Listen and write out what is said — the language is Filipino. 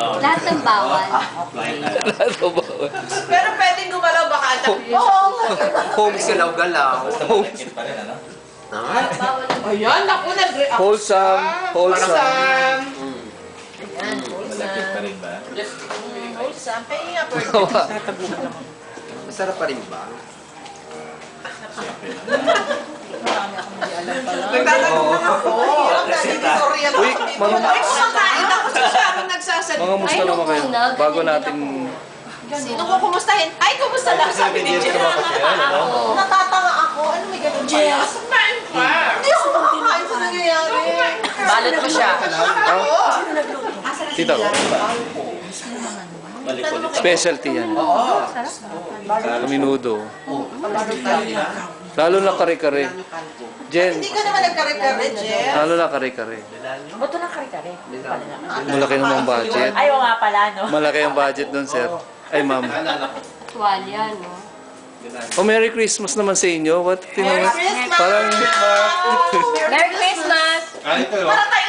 Lahat ng bawal. Lahat ng bawal. Pero pwedeng gumalaw baka anak niyo. Home Galaw-galaw. Ayan, naku, nag-react. Wholesome. Wholesome. Ayan, Malapit pa rin ba? wholesome. Pahinga po. Masarap pa rin ba? Nagtatanong lang ako. Ang nalidisoriyan ako Uy, dito. mga- Ay, kumakain ako sa Sharon nagsasalita. Mga musta naman kayo? Bago natin... Sino ko kumustahin? Ay, kumusta lang sabi ni Jen. Natatanga ako. Ano may ganun pa? Yes. Hindi ako makakain sa nangyayari. Balot mo siya. Tita ko. Specialty yan. Minudo. Lalo na kare-kare. Jen, Hindi ka naman nagkare-kare, Jen. lalo na kare-kare. Bato ng kare-kare. Malaki naman budget. Ay, oo nga pala, no? Malaki ang budget doon, sir. Ay, ma'am. Tuwalya, no? Oh, Merry Christmas naman sa inyo. What? Merry Christmas! Parang... Merry Christmas! Ah, ito. Parang tayo